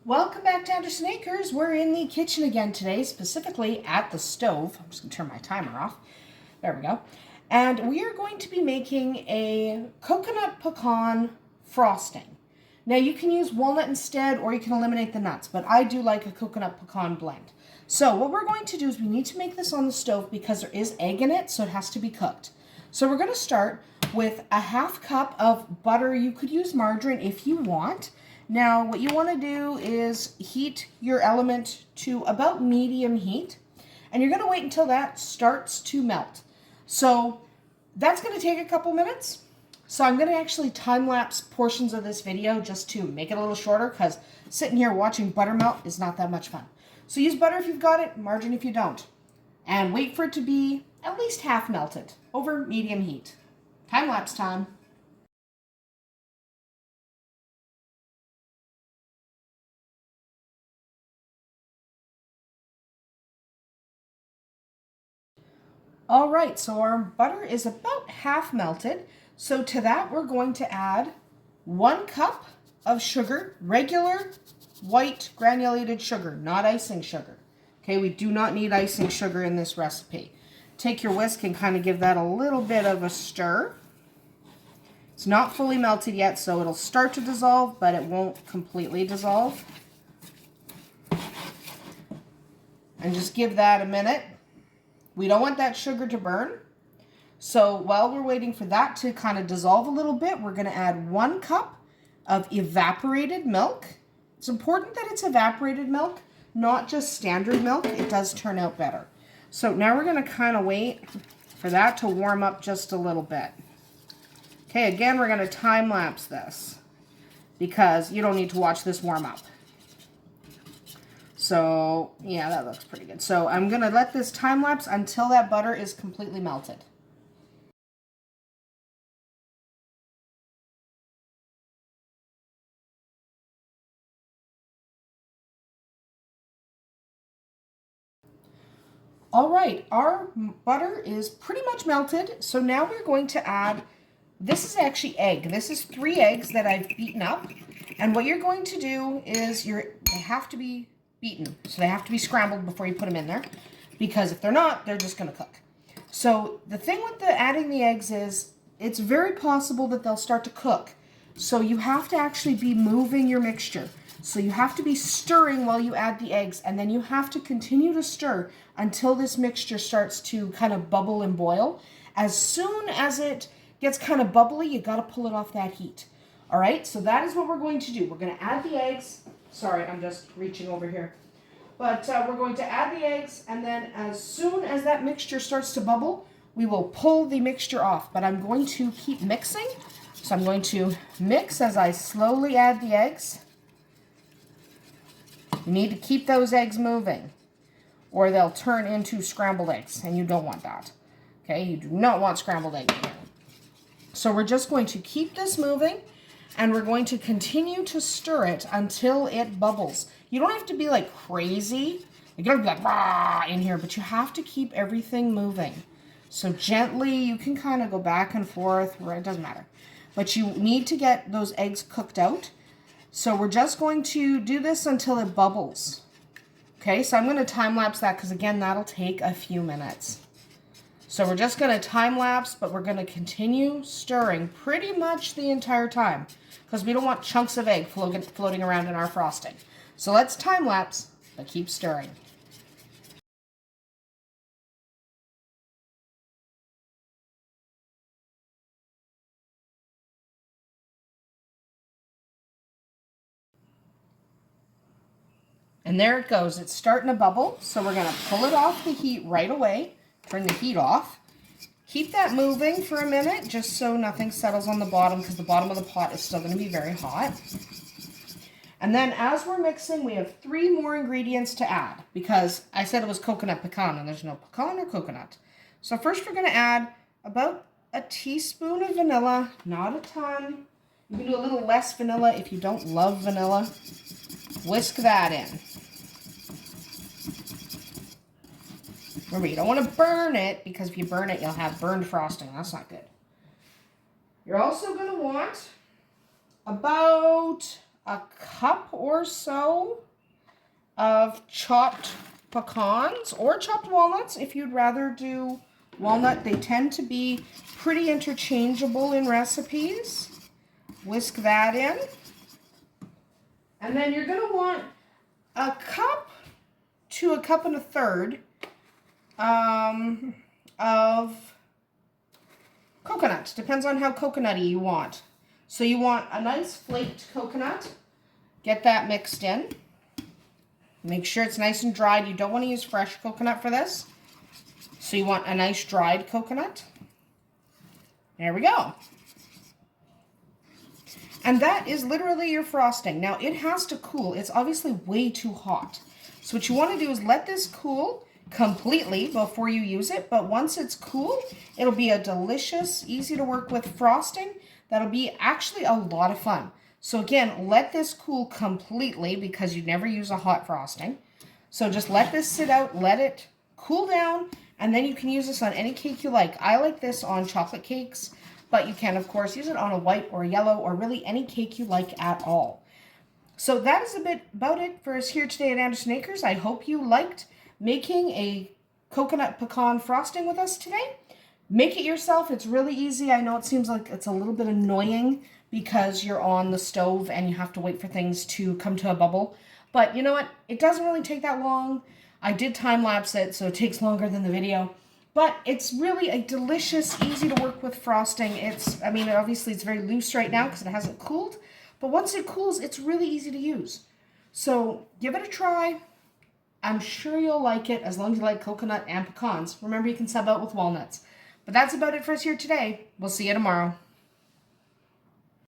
Welcome back to Andersen Acres. We're in the kitchen again today, specifically at the stove. I'm just going to turn my timer off. There we go. And we are going to be making a coconut pecan frosting. Now you can use walnut instead, or you can eliminate the nuts, but I do like a coconut pecan blend. So what we're going to do is we need to make this on the stove because there is egg in it, so it has to be cooked. So we're going to start with a half cup of butter. You could use margarine if you want. Now, what you want to do is heat your element to about medium heat, and you're going to wait until that starts to melt. So that's going to take a couple minutes. So I'm going to actually time-lapse portions of this video just to make it a little shorter, because sitting here watching butter melt is not that much fun. So use butter if you've got it, margarine if you don't. And wait for it to be at least half melted over medium heat. Time-lapse time. All right, so our butter is about half melted. So to that, we're going to add 1 cup of sugar, regular white granulated sugar, not icing sugar. Okay, we do not need icing sugar in this recipe. Take your whisk and kind of give that a little bit of a stir. It's not fully melted yet, so it'll start to dissolve, but it won't completely dissolve. And just give that a minute. We don't want that sugar to burn. So while we're waiting for that to kind of dissolve a little bit, we're going to add 1 cup of evaporated milk. It's important that it's evaporated milk, not just standard milk. It does turn out better. So now we're going to kind of wait for that to warm up just a little bit. Okay, again, we're going to time lapse this because you don't need to watch this warm up. So, yeah, that looks pretty good. So I'm going to let this time lapse until that butter is completely melted. All right, our butter is pretty much melted. So now we're going to add, this is actually egg. This is 3 eggs that I've beaten up. And what you're going to do is they have to be beaten. So they have to be scrambled before you put them in there, because if they're not, they're just going to cook. So the thing with adding the eggs is it's very possible that they'll start to cook. So you have to actually be moving your mixture. So you have to be stirring while you add the eggs, and then you have to continue to stir until this mixture starts to kind of bubble and boil. As soon as it gets kind of bubbly, you got to pull it off that heat. All right, so that is what we're going to do. We're going to add the eggs. Sorry, I'm just reaching over here. But we're going to add the eggs, and then as soon as that mixture starts to bubble, we will pull the mixture off. But I'm going to keep mixing. So I'm going to mix as I slowly add the eggs. You need to keep those eggs moving, or they'll turn into scrambled eggs, and you don't want that. Okay, you do not want scrambled eggs in here. So we're just going to keep this moving, and we're going to continue to stir it until it bubbles. You don't have to be like crazy. You don't have to be like rah in here, but you have to keep everything moving. So gently, you can kind of go back and forth, it doesn't matter. But you need to get those eggs cooked out. So we're just going to do this until it bubbles. Okay, so I'm going to time lapse that because again, that'll take a few minutes. So we're just going to time lapse, but we're going to continue stirring pretty much the entire time because we don't want chunks of egg floating around in our frosting. So let's time lapse, but keep stirring. And there it goes. It's starting to bubble. So we're going to pull it off the heat right away. Turn the heat off. Keep that moving for a minute just so nothing settles on the bottom, because the bottom of the pot is still going to be very hot. And then as we're mixing, we have 3 more ingredients to add, because I said it was coconut pecan and there's no pecan or coconut. So first we're going to add about a teaspoon of vanilla, not a ton. You can do a little less vanilla if you don't love vanilla. Whisk that in. Remember, you don't want to burn it, because if you burn it, you'll have burned frosting. That's not good. You're also going to want about a cup or so of chopped pecans or chopped walnuts if you'd rather do walnut. They tend to be pretty interchangeable in recipes. Whisk that in. And then you're going to want a cup to a cup and a third of coconut. Depends on how coconutty you want. So you want a nice flaked coconut. Get that mixed in. Make sure it's nice and dried. You don't want to use fresh coconut for this. So you want a nice dried coconut. There we go. And that is literally your frosting. Now it has to cool. It's obviously way too hot. So what you want to do is let this cool completely before you use it. But once it's cool, it'll be a delicious, easy to work with frosting. That'll be actually a lot of fun. So again, let this cool completely because you never use a hot frosting. So just let this sit out, let it cool down, and then you can use this on any cake you like. I like this on chocolate cakes, but you can, of course, use it on a white or yellow or really any cake you like at all. So that is a bit about it for us here today at Andersen Acres. I hope you liked making a coconut pecan frosting with us today. Make it yourself. It's really easy. I know it seems like it's a little bit annoying because you're on the stove and you have to wait for things to come to a bubble. But you know what? It doesn't really take that long. I did time lapse it, so it takes longer than the video. But it's really a delicious, easy to work with frosting. I mean, obviously it's very loose right now because it hasn't cooled. But once it cools, it's really easy to use. So give it a try. I'm sure you'll like it as long as you like coconut and pecans. Remember, you can sub out with walnuts. But that's about it for us here today. We'll see you tomorrow.